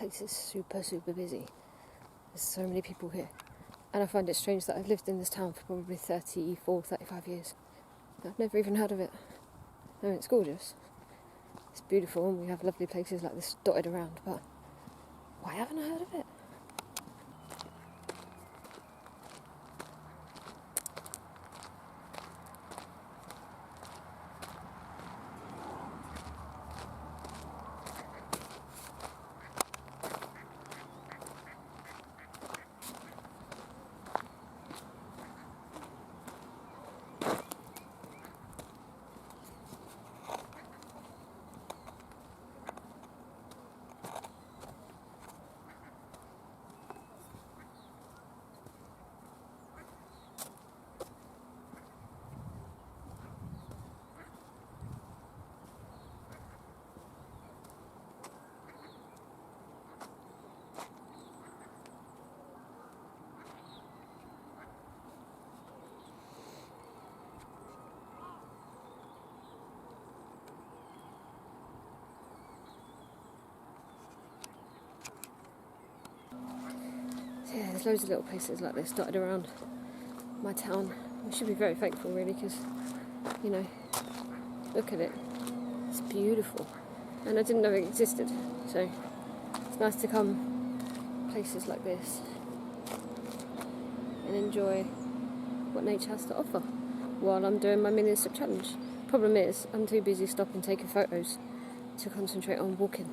place is super, super busy. There's so many people here. And I find it strange that I've lived in this town for probably 34, 35 years. I've never even heard of it. I mean, it's gorgeous. It's beautiful, and we have lovely places like this dotted around, but why haven't I heard of it? Yeah, there's loads of little places like this dotted around my town. We should be very thankful, really, because, you know, look at it. It's beautiful. And I didn't know it existed, so it's nice to come places like this and enjoy what nature has to offer while I'm doing my million-step challenge. Problem is, I'm too busy stopping taking photos to concentrate on walking.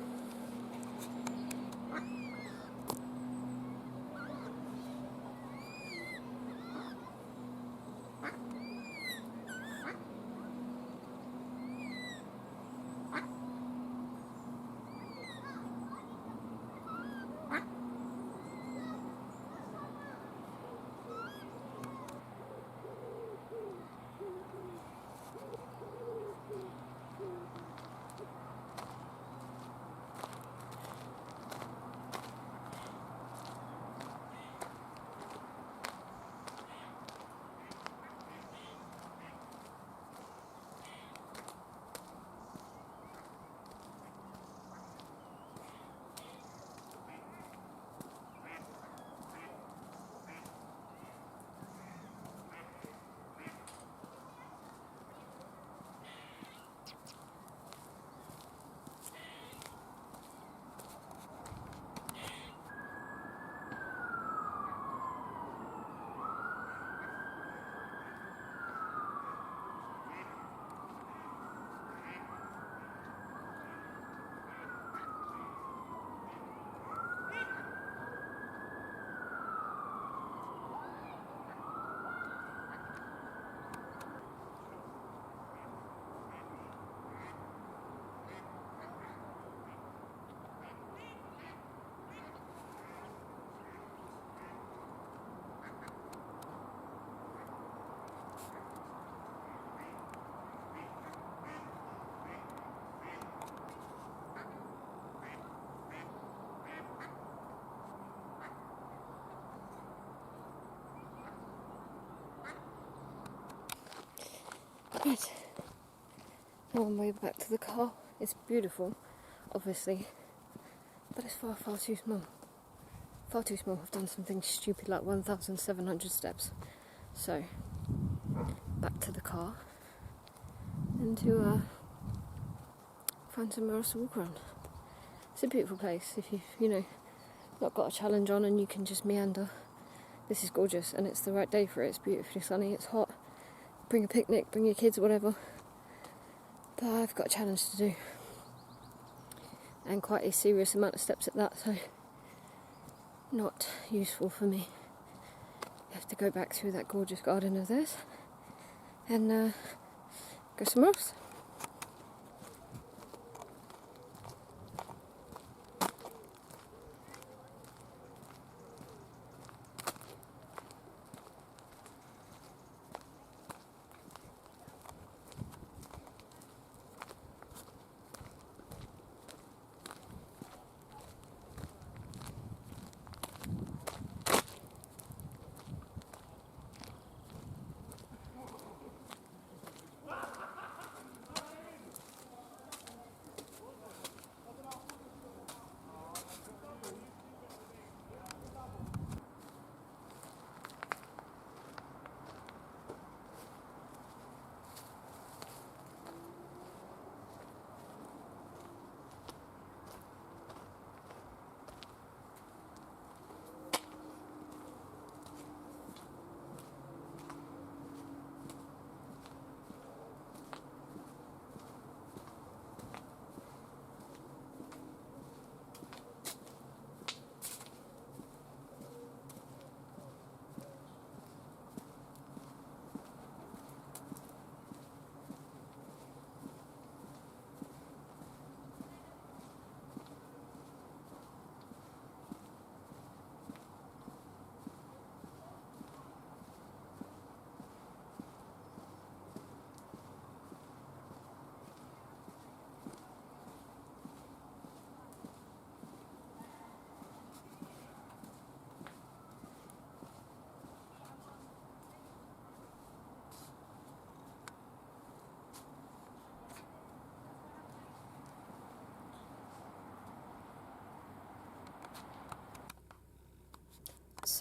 Right, now on my way back to the car. It's beautiful, obviously, but it's far, far too small. Far too small. I've done something stupid like 1,700 steps. So, back to the car and to find somewhere else to walk around. It's a beautiful place if you've, not got a challenge on and you can just meander. This is gorgeous, and it's the right day for it. It's beautifully sunny, it's hot. Bring a picnic, bring your kids, whatever. But I've got a challenge to do. And quite a serious amount of steps at that, so not useful for me. You have to go back through that gorgeous garden of theirs and go somewhere else.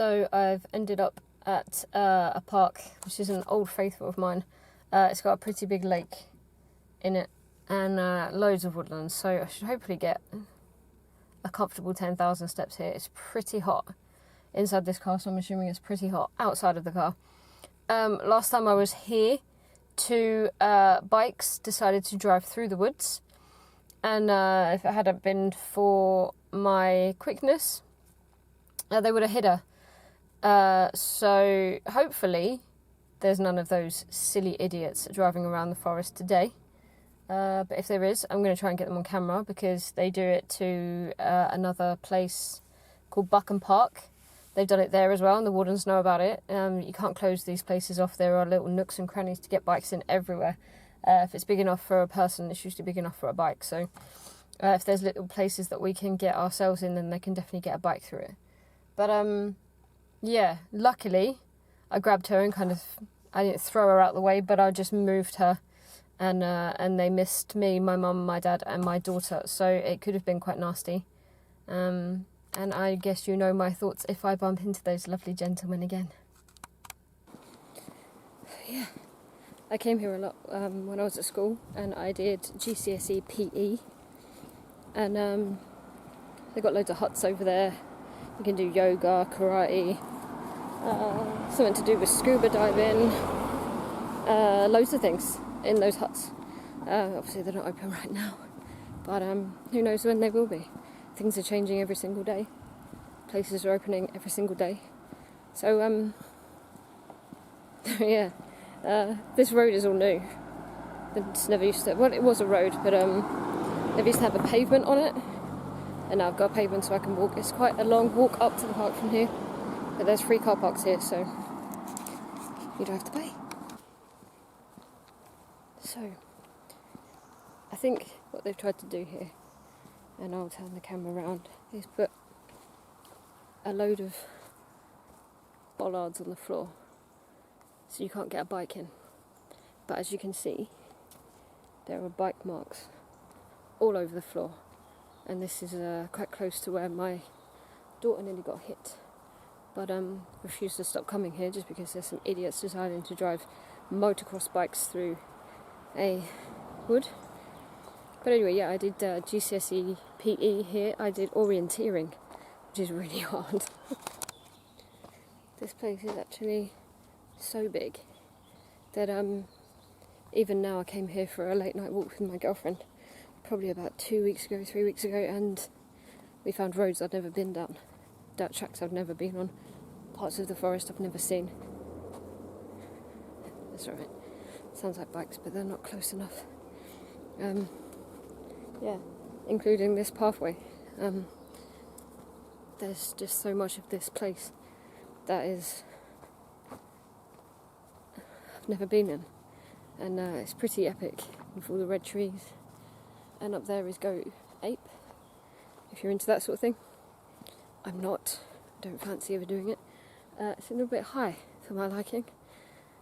So I've ended up at a park, which is an old faithful of mine. It's got a pretty big lake in it and loads of woodlands, so I should hopefully get a comfortable 10,000 steps here. It's pretty hot inside this car, so I'm assuming it's pretty hot outside of the car. Last time I was here, two bikes decided to drive through the woods, and if it hadn't been for my quickness, they would have hit her. So hopefully there's none of those silly idiots driving around the forest today. But if there is, I'm going to try and get them on camera, because they do it to another place called Buckham Park. They've done it there as well, and the wardens know about it. You can't close these places off. There are little nooks and crannies to get bikes in everywhere. If it's big enough for a person, it's usually big enough for a bike. So if there's little places that we can get ourselves in, then they can definitely get a bike through it. But yeah, luckily I grabbed her and I didn't throw her out the way, but I just moved her, and they missed me, my mum, my dad and my daughter, so it could have been quite nasty. And I guess you know my thoughts if I bump into those lovely gentlemen again. Yeah, I came here a lot when I was at school, and I did GCSE PE, and they've got loads of huts over there. You can do yoga, karate, something to do with scuba diving, loads of things in those huts. Obviously they're not open right now, but who knows when they will be. Things are changing every single day. Places are opening every single day. So yeah, this road is all new. It's never used to, well, it was a road, but never used to have a pavement on it, and now I've got a pavement so I can walk. It's quite a long walk up to the park from here, but there's free car parks here, so you don't have to pay. So I think what they've tried to do here, and I'll turn the camera around, is put a load of bollards on the floor so you can't get a bike in. But as you can see, there are bike marks all over the floor, and this is quite close to where my daughter nearly got hit, but refused to stop coming here just because there's some idiots deciding to drive motocross bikes through a wood. But anyway, yeah, I did GCSE PE here. I did orienteering, which is really hard. This place is actually so big that even now I came here for a late night walk with my girlfriend, probably about 3 weeks ago, and we found roads I'd never been down, dirt tracks I've never been on, parts of the forest I've never seen. That's alright. Sounds like bikes, but they're not close enough. Yeah, including this pathway. There's just so much of this place that I've never been in, and it's pretty epic with all the red trees. And up there is Goat Ape, if you're into that sort of thing. I'm not, don't fancy ever doing it. It's a little bit high for my liking.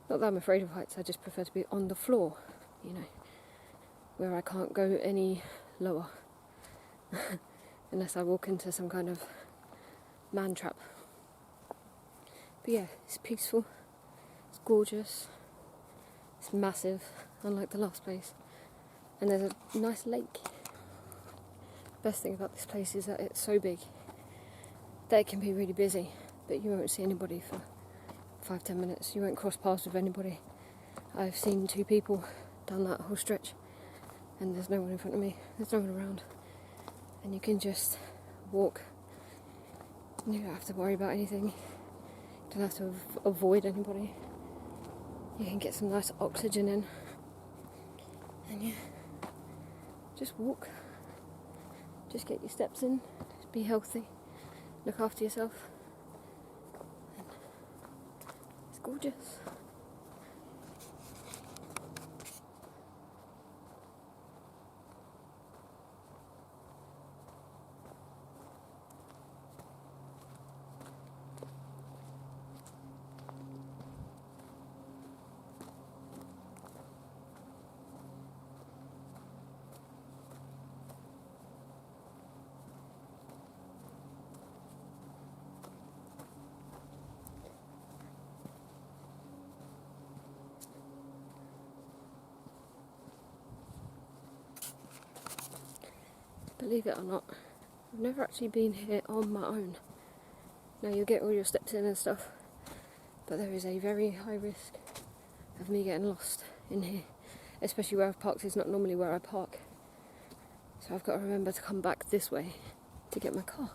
Not that I'm afraid of heights, I just prefer to be on the floor, you know, where I can't go any lower unless I walk into some kind of man trap. But yeah, it's peaceful, it's gorgeous, it's massive, unlike the last place, and there's a nice lake. Best thing about this place is that it's so big that it can be really busy, but you won't see anybody for 5-10 minutes. You won't cross paths with anybody. I've seen 2 people down that whole stretch, and there's no one in front of me, there's no one around, and you can just walk. You don't have to worry about anything, you don't have to avoid anybody. You can get some nice oxygen in, and yeah, just walk, just get your steps in, just be healthy, look after yourself, and it's gorgeous. believe it or not, I've never actually been here on my own. Now you get all your steps in and stuff, but there is a very high risk of me getting lost in here, especially where I've parked is not normally where I park. So I've got to remember to come back this way to get my car.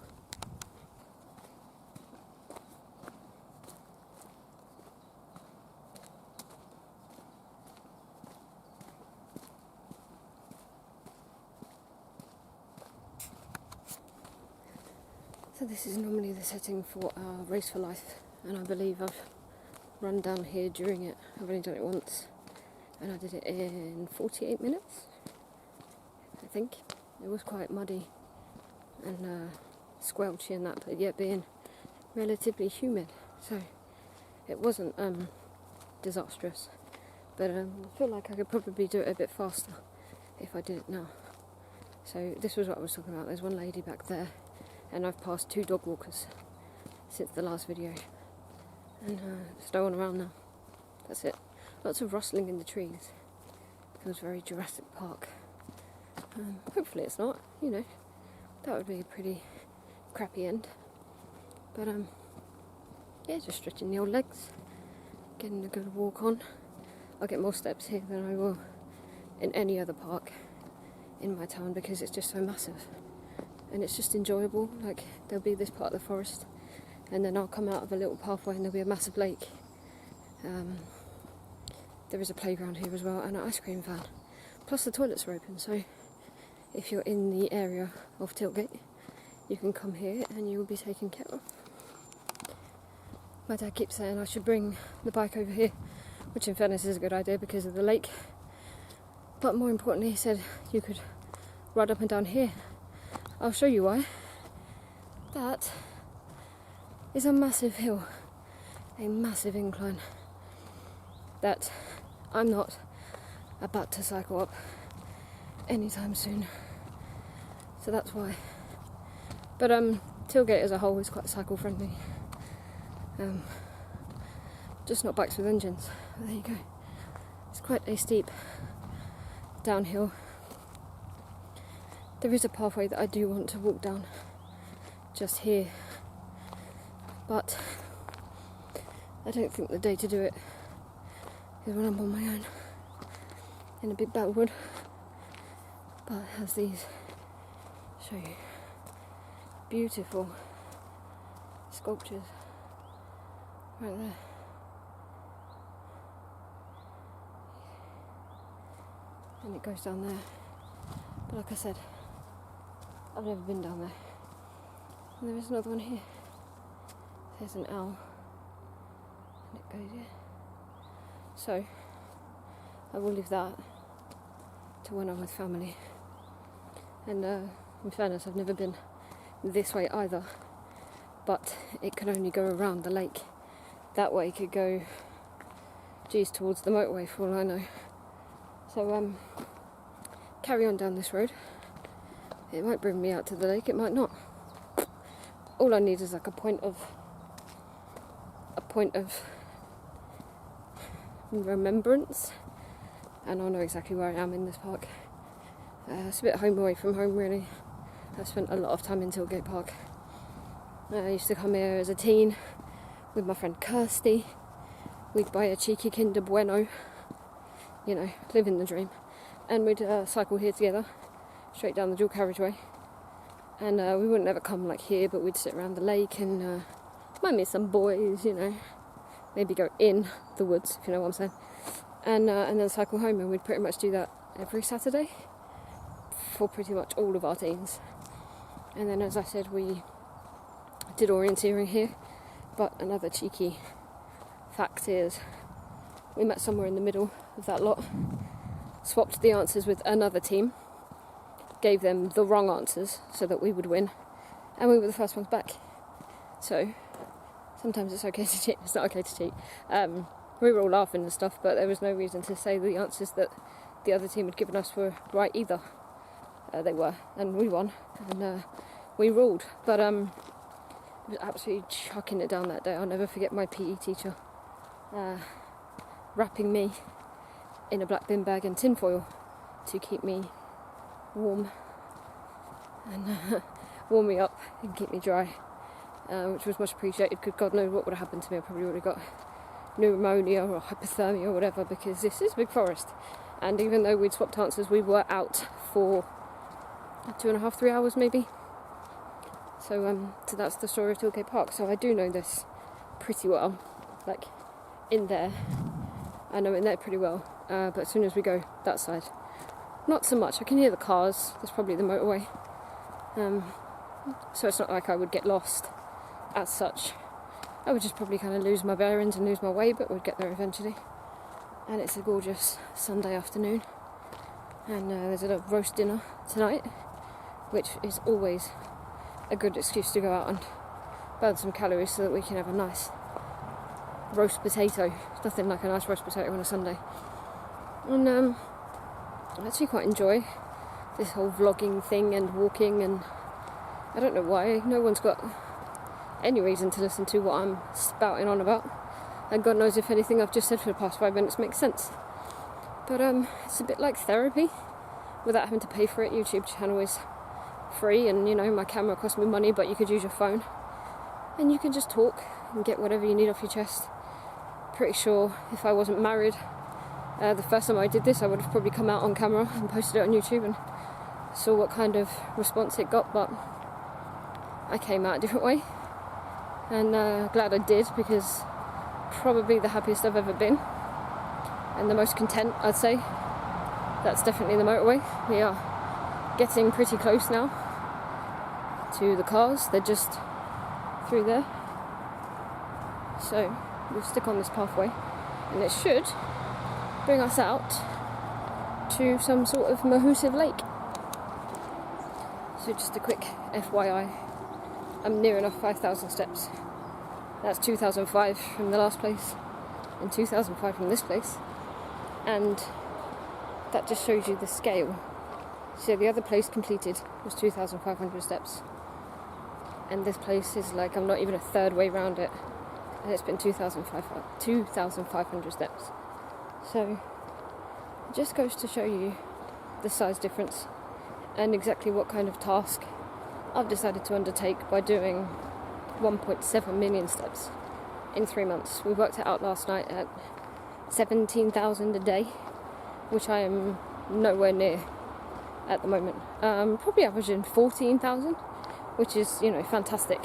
So this is normally the setting for our Race for Life, and I believe I've run down here during it. I've only done it once, and I did it in 48 minutes, I think. It was quite muddy and squelchy and that, but yet being relatively humid, so it wasn't disastrous. But I feel like I could probably do it a bit faster if I did it now. So this was what I was talking about. There's one lady back there, and I've passed 2 dog walkers since the last video, and there's no one around now. That's it. Lots of rustling in the trees. Feels very Jurassic Park. Hopefully it's not, you know, that would be a pretty crappy end. But yeah, just stretching the old legs, getting a good walk on. I'll get more steps here than I will in any other park in my town because it's just so massive. And it's just enjoyable. Like, there'll be this part of the forest, and then I'll come out of a little pathway and there'll be a massive lake. There is a playground here as well, and an ice cream van. Plus the toilets are open, so if you're in the area of Tilgate, you can come here and you will be taken care of. My dad keeps saying I should bring the bike over here, which in fairness is a good idea because of the lake. But more importantly, he said you could ride up and down here. I'll show you why. That is a massive hill, a massive incline that I'm not about to cycle up anytime soon. So that's why. But Tilgate as a whole is quite cycle friendly. Just not bikes with engines. But there you go. It's quite a steep downhill. There is a pathway that I do want to walk down just here, but I don't think the day to do it is when I'm on my own in a big backwood. But it has these, show you, beautiful sculptures right there. And it goes down there. But like I said, I've never been down there. And there is another one here. There's an owl. And it goes here. So, I will leave that to when I'm with family. And in fairness, I've never been this way either. But it can only go around the lake. That way could go, towards the motorway for all I know. So, carry on down this road. It might bring me out to the lake, it might not. All I need is like a point of remembrance, and I'll know exactly where I am in this park. It's a bit home away from home, really. I've spent a lot of time in Tilgate Park. I used to come here as a teen with my friend Kirsty. We'd buy a cheeky Kinder Bueno, you know, living the dream. And we'd cycle here together, straight down the dual carriageway. And we wouldn't ever come like here, but we'd sit around the lake and might meet some boys, you know. Maybe go in the woods, if you know what I'm saying. And then cycle home, and we'd pretty much do that every Saturday for pretty much all of our teens. And then, as I said, we did orienteering here. But another cheeky fact is we met somewhere in the middle of that lot, swapped the answers with another team, gave them the wrong answers so that we would win, and we were the first ones back. So sometimes it's okay to cheat, it's not okay to cheat. We were all laughing and stuff, but there was no reason to say the answers that the other team had given us were right either. They were, and we won, and we ruled. But I was absolutely chucking it down that day. I'll never forget my PE teacher wrapping me in a black bin bag and tinfoil to keep me warm. and warm me up and keep me dry, which was much appreciated, because God knows what would have happened to me. I probably would have got pneumonia or hypothermia or whatever, because this is a big forest. And even though we'd swapped answers, we were out for 2.5, 3 hours maybe. So that's the story of Tilgate Park. So I do know this pretty well, like in there. I know in there pretty well, but as soon as we go that side, not so much. I can hear the cars. There's probably the motorway. So it's not like I would get lost as such. I would just probably kind of lose my bearings and lose my way, but would get there eventually. And it's a gorgeous Sunday afternoon, and there's a little roast dinner tonight, which is always a good excuse to go out and burn some calories so that we can have a nice roast potato. There's nothing like a nice roast potato on a Sunday. And I actually quite enjoy this whole vlogging thing and walking, and I don't know why. No one's got any reason to listen to what I'm spouting on about, and God knows if anything I've just said for the past 5 minutes makes sense. But it's a bit like therapy without having to pay for it. YouTube channel is free, and you know, my camera cost me money, but you could use your phone and you can just talk and get whatever you need off your chest. Pretty sure if I wasn't married, the first time I did this, I would have probably come out on camera and posted it on YouTube and saw what kind of response it got, but I came out a different way, and glad I did, because probably the happiest I've ever been and the most content, I'd say. That's definitely the motorway. We are getting pretty close now to the cars. They're just through there, so we'll stick on this pathway and it should bring us out to some sort of mahoosive lake. So just a quick FYI, I'm near enough 5,000 steps. That's 2,005 from the last place and 2,005 from this place, and that just shows you the scale. So the other place completed was 2,500 steps, and this place is like, I'm not even a third way round it, and it's been 2,500 steps. So it just goes to show you the size difference and exactly what kind of task I've decided to undertake by doing 1.7 million steps in 3 months. We worked it out last night at 17,000 a day, which I am nowhere near at the moment. Probably averaging 14,000, which is, you know, fantastic.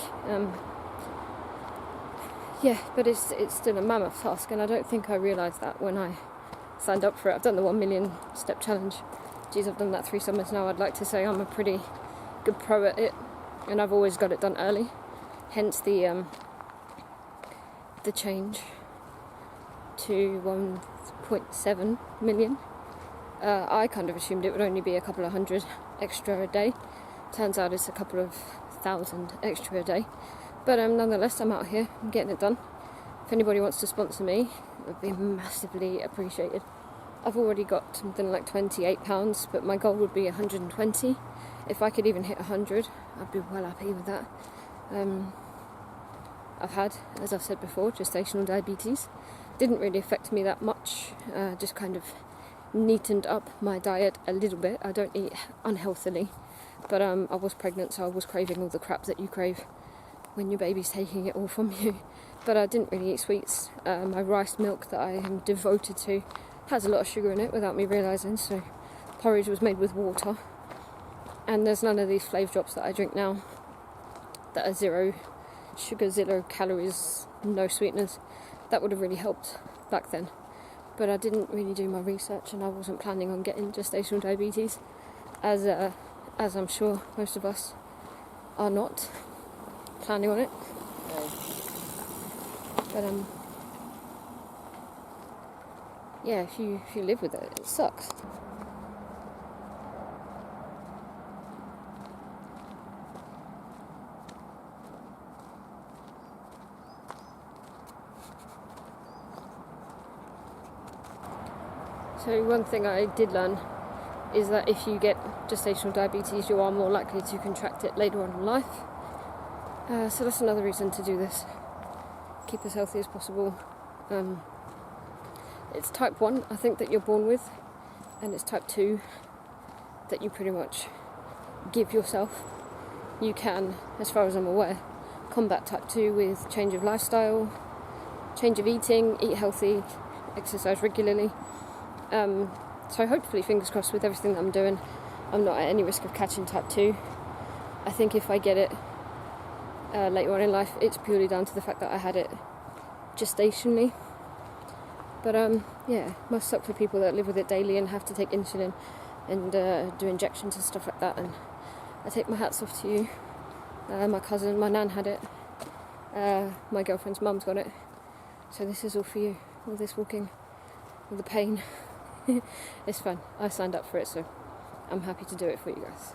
Yeah, but it's still a mammoth task, and I don't think I realised that when I signed up for it. I've done the 1 million step challenge. Geez, I've done that 3 summers now. I'd like to say I'm a pretty good pro at it, and I've always got it done early. Hence the change to 1.7 million. I kind of assumed it would only be a couple of hundred extra a day. Turns out it's a couple of thousand extra a day. But nonetheless, I'm out here, I'm getting it done. If anybody wants to sponsor me, it would be massively appreciated. I've already got something like £28, but my goal would be 120. If I could even hit 100, I'd be well happy with that. I've had, as I've said before, gestational diabetes. Didn't really affect me that much, just kind of neatened up my diet a little bit. I don't eat unhealthily, but I was pregnant, so I was craving all the crap that you crave when your baby's taking it all from you. But I didn't really eat sweets. My rice milk that I am devoted to has a lot of sugar in it without me realising, so porridge was made with water. And there's none of these flavour drops that I drink now that are 0 sugar, 0 calories, no sweeteners. That would have really helped back then. But I didn't really do my research, and I wasn't planning on getting gestational diabetes, as I'm sure most of us are not planning on it. But yeah, if you live with it, it sucks. So one thing I did learn is that if you get gestational diabetes, you are more likely to contract it later on in life. So that's another reason to do this. Keep as healthy as possible. It's type 1, I think, that you're born with, and it's type 2 that you pretty much give yourself. You can, as far as I'm aware, combat type 2 with change of lifestyle, change of eating, eat healthy, exercise regularly. So hopefully, fingers crossed, with everything that I'm doing, I'm not at any risk of catching type 2. I think if I get it later on in life, it's purely down to the fact that I had it gestationally. But yeah, must suck for people that live with it daily and have to take insulin and do injections and stuff like that. And I take my hats off to you. My cousin, my nan had it. My girlfriend's mum's got it. So this is all for you. All this walking, all the pain. It's fun. I signed up for it, so I'm happy to do it for you guys.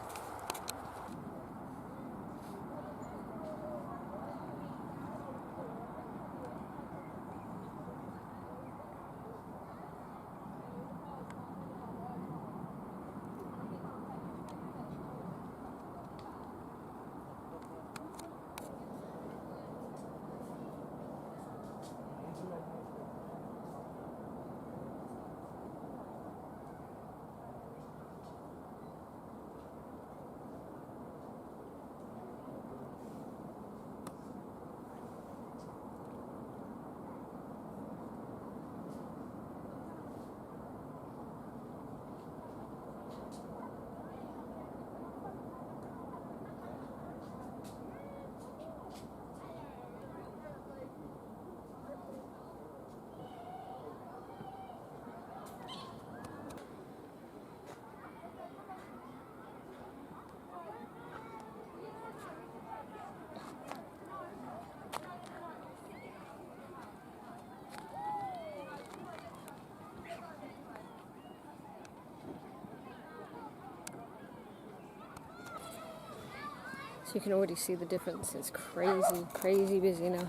So you can already see the difference. It's crazy busy now.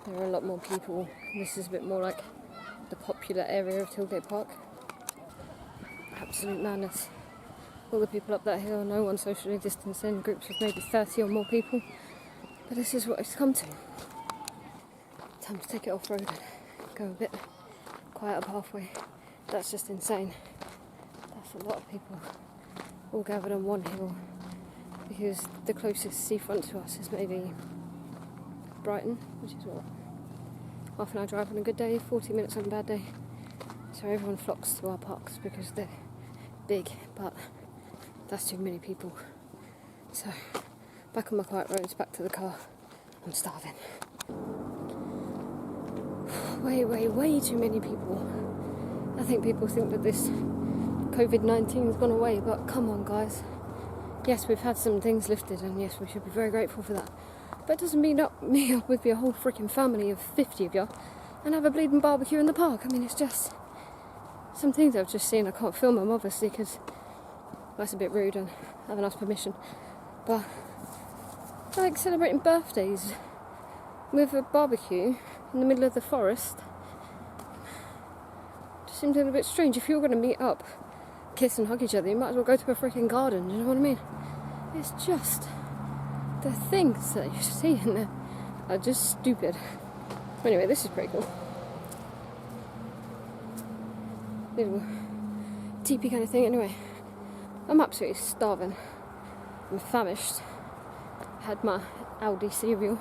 There are a lot more people. This is a bit more like the popular area of Tilgate Park. Absolute madness. All the people up that hill, no one socially distanced in, groups of maybe 30 or more people. But this is what it's come to. Time to take it off-road and go a bit quiet up halfway. That's just insane. That's a lot of people all gathered on one hill, because the closest seafront to us is maybe Brighton, which is what, half an hour drive on a good day, 40 minutes on a bad day. So everyone flocks to our parks because they're big, but that's too many people. So back on my quiet roads, back to the car. I'm starving. Way too many people. I think people think that this COVID-19 has gone away, but come on guys. Yes, we've had some things lifted, and yes, we should be very grateful for that. But it doesn't mean me up with your whole freaking family of 50 of you and have a bleeding barbecue in the park. I mean, it's just some things I've just seen. I can't film them, obviously, because that's a bit rude and I haven't asked permission. But like celebrating birthdays with a barbecue in the middle of the forest just seems a little bit strange. If you're going to meet up, kiss and hug each other, you might as well go to a freaking garden. Do you know what I mean? It's just the things that you see in there are just stupid. Anyway, this is pretty cool. Little teepee kind of thing. Anyway, I'm absolutely starving. I'm famished. Had my Aldi cereal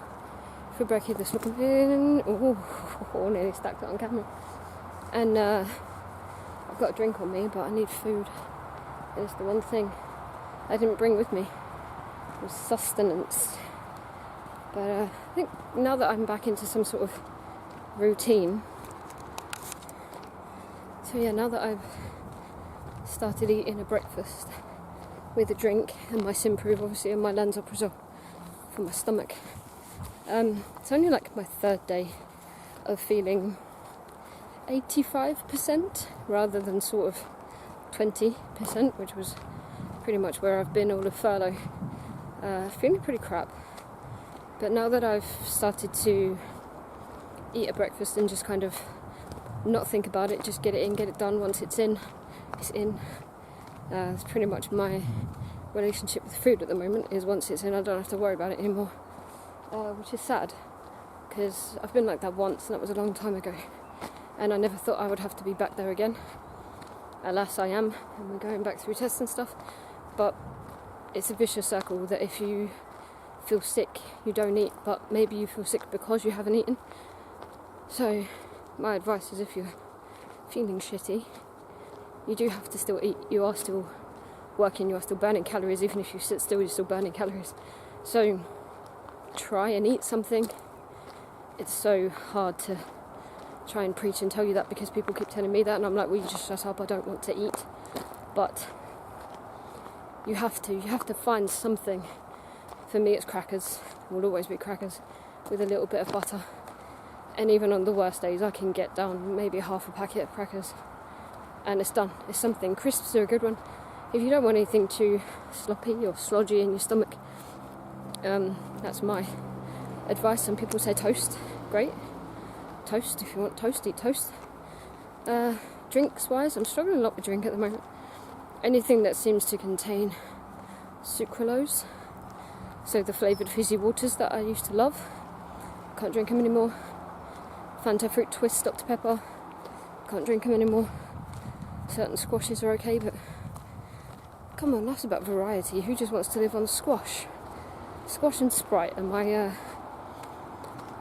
for brekkie this morning. Oh, nearly stacked it on camera. And I've got a drink on me, but I need food. It's the one thing I didn't bring with me. It was sustenance. But I think now that I'm back into some sort of routine. So yeah, now that I've started eating a breakfast with a drink and my Simprove, obviously, and my Lansoprazole for my stomach. It's only like my third day of feeling 85% rather than sort of 20%, which was pretty much where I've been all of furlough. Feeling pretty crap. But now that I've started to eat a breakfast and just kind of not think about it, just get it in, get it done. Once it's in, it's in. It's pretty much my relationship with food at the moment, is once it's in, I don't have to worry about it anymore. Which is sad, because I've been like that once, and that was a long time ago. And I never thought I would have to be back there again. Alas, I am, and we're going back through tests and stuff. But it's a vicious circle that if you feel sick, you don't eat, but maybe you feel sick because you haven't eaten. So my advice is, if you're feeling shitty, you do have to still eat. You are still working, you are still burning calories. Even if you sit still, you're still burning calories. So try and eat something. It's so hard to try and preach and tell you that, because people keep telling me that, and I'm like, well, you just shut up, I don't want to eat. But you have to find something. For me, it's crackers. It will always be crackers with a little bit of butter. And even on the worst days, I can get down maybe half a packet of crackers, and it's done. It's something. Crisps are a good one. If you don't want anything too sloppy or slodgy in your stomach, that's my advice. Some people say toast. Great. Toast. If you want toast, eat toast. Drinks wise, I'm struggling a lot with drink at the moment. Anything that seems to contain sucralose, so the flavoured fizzy waters that I used to love, can't drink them anymore. Fanta fruit twist, Dr Pepper, can't drink them anymore. Certain squashes are okay, but come on, that's about variety. Who just wants to live on squash? Squash and Sprite are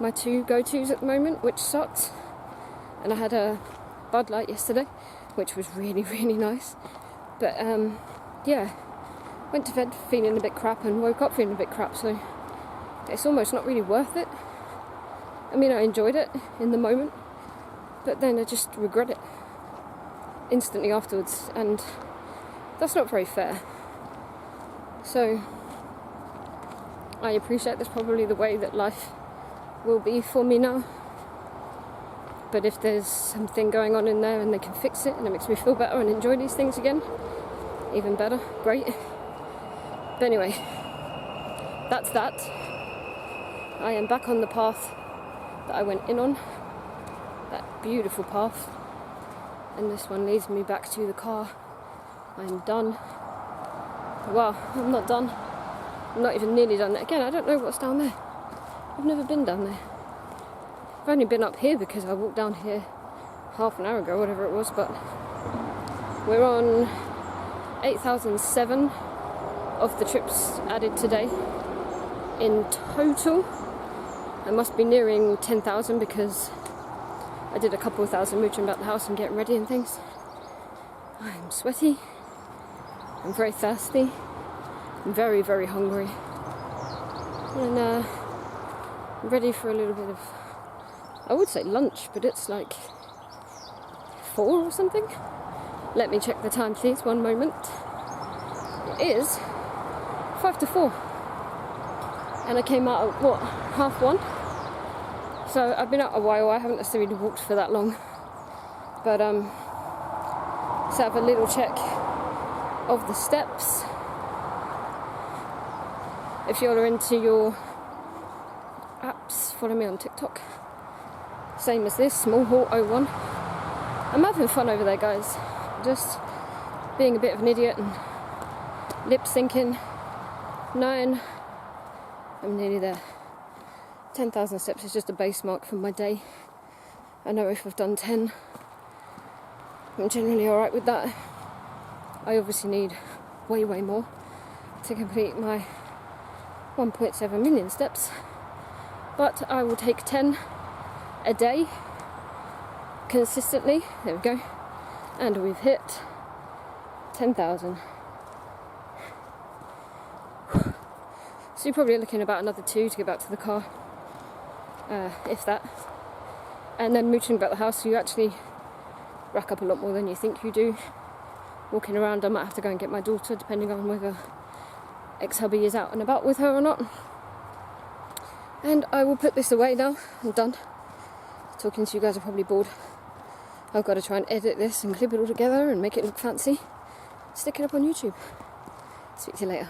my two go-tos at the moment, which sucked. And I had a Bud Light yesterday, which was really, really nice. But yeah, went to bed feeling a bit crap and woke up feeling a bit crap, so it's almost not really worth it. I mean, I enjoyed it in the moment, but then I just regret it instantly afterwards, and that's not very fair. So I appreciate that's probably the way that life will be for me now. But if there's something going on in there and they can fix it and it makes me feel better and enjoy these things again, even better, great. But anyway, that's that. I am back on the path that I went in on, that beautiful path, and this one leads me back to the car. I'm done. Well, I'm not done. I'm not even nearly done. Again, I don't know what's down there. I've never been down there. I've only been up here because I walked down here half an hour ago, whatever it was, but we're on 8,007 of the trips added today in total. I must be nearing 10,000 because I did a couple of thousand mooching about the house and getting ready and things. I'm sweaty, I'm very thirsty, I'm very, very hungry, and I'm ready for a little bit of, I would say lunch, but it's like 4 or something. Let me check the time, please, one moment. It is 5 to 4. And I came out at, what, 1:30? So I've been out a while. I haven't necessarily walked for that long. But, let's have a little check of the steps. If you're into your apps, follow me on TikTok. Same as this, Small Hall 01. I'm having fun over there, guys. Just being a bit of an idiot and lip syncing. 9. I'm nearly there. 10,000 steps is just a base mark for my day. I know if I've done 10, I'm generally alright with that. I obviously need way, way more to complete my 1.7 million steps. But I will take 10 a day consistently. There we go. And we've hit 10,000. So you're probably looking about another 2 to get back to the car, if that. And then mooching about the house, so you actually rack up a lot more than you think you do. Walking around, I might have to go and get my daughter, depending on whether ex-hubby is out and about with her or not. And I will put this away now. I'm done. Talking to you guys are probably bored. I've got to try and edit this and clip it all together and make it look fancy. Stick it up on YouTube. Speak to you later.